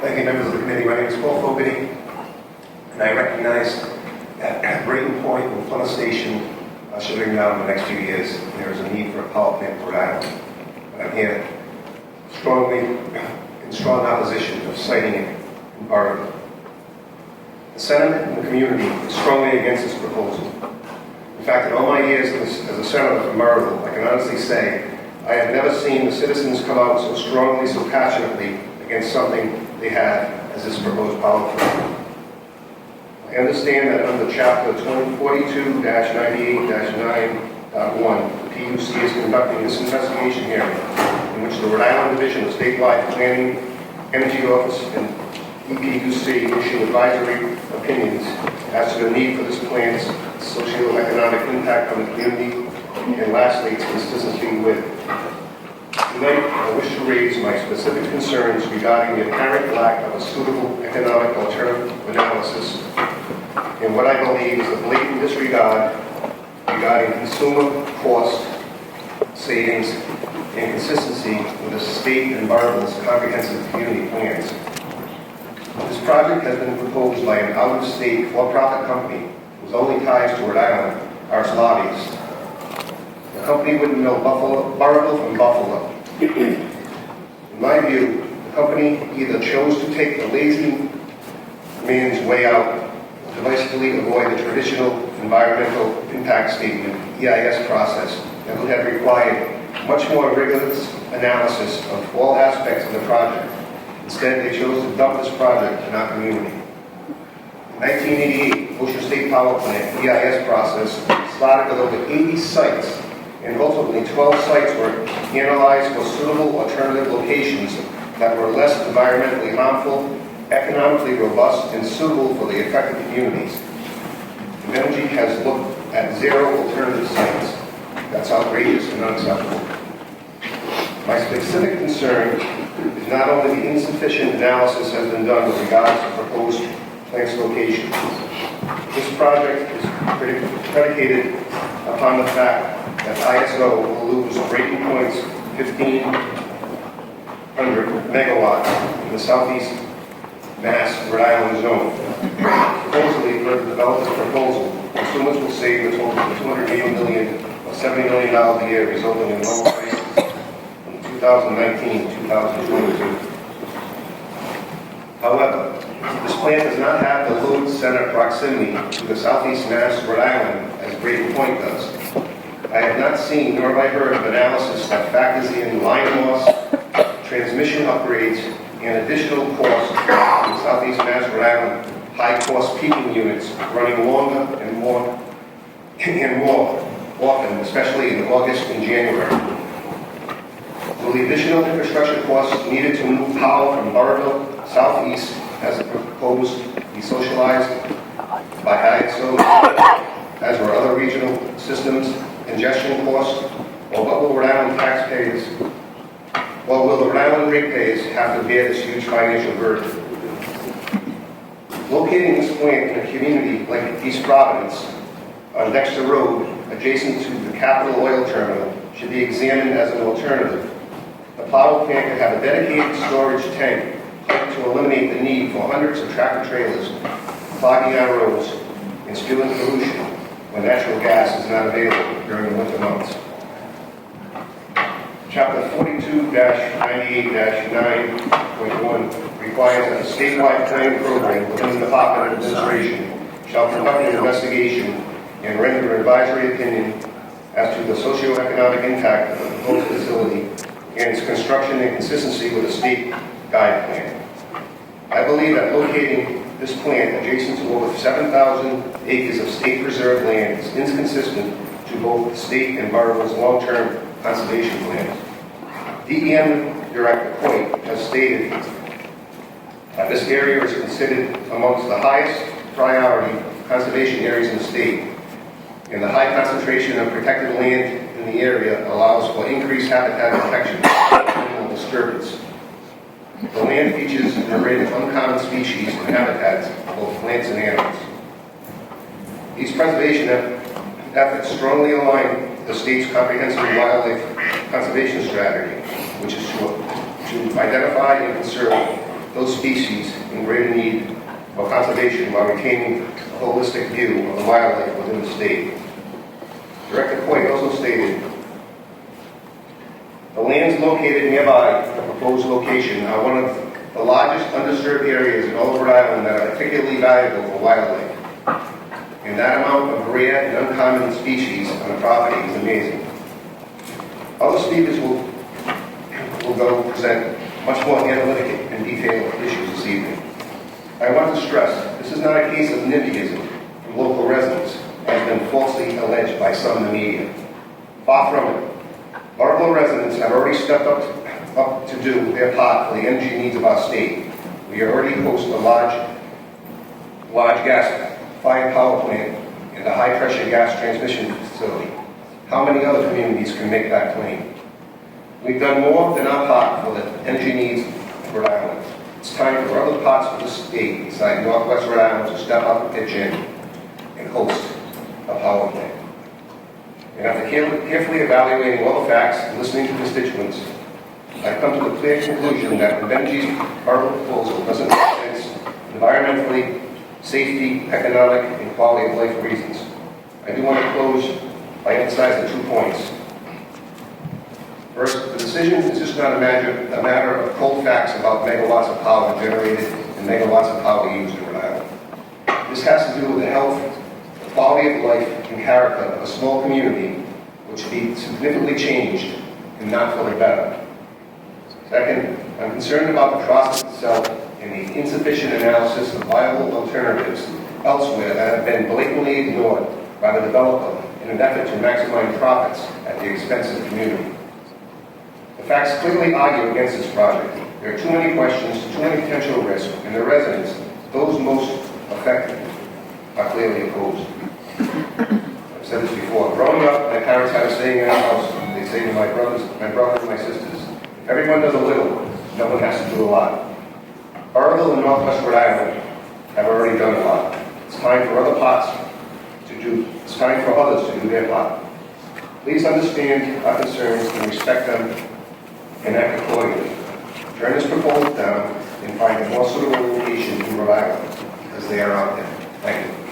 Thank you, members of the committee. My name is Paul Fogarty, and I recognize that at Brayton Point and Plymouth Station shutting down in the next few years, there is a need for a power plant in Rhode Island. And I'm here in strong opposition of citing it in Burrillville. The sentiment in the community is strongly against this proposal. In fact, in all my years as a senator from Burrillville, I can honestly say I have never seen the citizens come out so strongly, so passionately against something they had as this proposed power plant. I understand that under Chapter 42-98-9.1, the PUC is conducting this investigation hearing in which the Rhode Island Division of Statewide Planning, Energy Office, and EPUC issue advisory opinions as to the need for this plant's socio-economic impact on the community, and lastly, its consistency with. Tonight, I wish to raise my specific concerns regarding the apparent lack of a suitable economic alternative analysis and what I believe is a blatant disregard regarding consumer cost, savings, and consistency with the state and Burrillville's comprehensive community plans. This project has been proposed by an out-of-state for-profit company whose only ties to Rhode Island are its lobbyists. The company wouldn't know Burrillville from Buffalo. In my view, the company either chose to take the lazy man's way out, devisively avoid the traditional environmental impact statement, EIS process, that would have required much more rigorous analysis of all aspects of the project. Instead, they chose to dump this project in our community. In 1988, Ocean State Power Plant, EIS process, started with over 80 sites, and ultimately 12 sites were analyzed for suitable alternative locations that were less environmentally harmful, economically robust, and suitable for the affected communities. Energy has looked at 0 alternative sites. That's outrageous and unacceptable. My specific concern is not only the insufficient analysis has been done with regards to proposed plant's location. This project is predicated upon the fact that ISO will lose Brayton Point's 1,500 megawatts in the southeast Mass Rhode Island zone. Supposedly, for the developer's proposal, consumers will save a total of $280 million or $70 million a year, resulting in lower prices from 2019-2022. However, this plant does not have the load center proximity to the southeast Mass Rhode Island as Brayton Point does. I have not seen nor have I heard of analysis that factors in line loss, transmission upgrades, and additional costs in southeast Mass Rhode Island, high-cost peaking units running longer and more often, especially in August and January. Will the additional infrastructure costs needed to move power from Burrillville southeast as proposed be socialized by ISO, as were other regional systems, ingestion costs, or what will Rhode Island taxpayers, or will the Rhode Island ratepayers have to bear this huge financial burden? Locating this plant in a community like East Providence on Dexter Road, adjacent to the Capital Oil Terminal, should be examined as an alternative. The power plant could have a dedicated storage tank to eliminate the need for hundreds of tractor trailers clogging our roads and spewing pollution when natural gas is not available during the winter months. Chapter 42-98-9.1 requires that a statewide planning program within the Department of Administration shall conduct an investigation and render an advisory opinion as to the socio-economic impact of the proposed facility and its construction and consistency with the state guide plan. I believe that locating this plant adjacent to over 7,000 acres of state preserved land is inconsistent to both the state and Burrillville's long-term conservation plans. DEM Director Point has stated that this area is considered amongst the highest priority conservation areas in the state, and the high concentration of protected land in the area allows for increased habitat protection and minimal disturbance. The land features an array of uncommon species and habitats, both plants and animals. These preservation efforts strongly align with the state's comprehensive wildlife conservation strategy, which is to identify and conserve those species in greater need of conservation while retaining a holistic view of the wildlife within the state. Director Coy also stated, the lands located nearby the proposed location are one of the largest undisturbed areas in all of Rhode Island that are particularly valuable for wildlife. And that amount of rare and uncommon species on the property is amazing. Other speakers will go present much more analytic and detailed issues this evening. I want to stress, this is not a case of NIMBYism from local residents, as has been falsely alleged by some in the media. Far from it. Burrillville residents have already stepped up to do their part for the energy needs of our state. We already host a large gas-fired power plant and a high-pressure gas transmission facility. How many other communities can make that claim? We've done more than our part for the energy needs of Rhode Island. It's time for other parts of the state inside Northwest Rhode Island to step up and pitch in and host a power plant. And after carefully evaluating all the facts and listening to constituents, I've come to the clear conclusion that the Benji's proposal doesn't make sense environmentally, safety, economic, and quality of life reasons. I do want to close by emphasizing 2 points. First, the decision is just not a matter of cold facts about megawatts of power generated and megawatts of power used in Rhode Island. This has to do with the health, the quality of life, and character of a small community which should be significantly changed and not for the better. Second, I'm concerned about the process itself and the insufficient analysis of viable alternatives elsewhere that have been blatantly ignored by the developer in an effort to maximize profits at the expense of the community. The facts clearly argue against this project. There are too many questions, too many potential risks, and the residents, those most affected, are clearly opposed. I've said this before. Growing up, my parents had a saying in our house. They say to my brother and my sisters, if everyone does a little, no one has to do a lot. Burrillville and Northwest Rhode Island have already done a lot. It's time for other parts to do. It's time for others to do their part. Please understand our concerns and respect them and act accordingly. Turn this proposal down and find a more suitable location in Rhode Island, because they are out there. Thank you.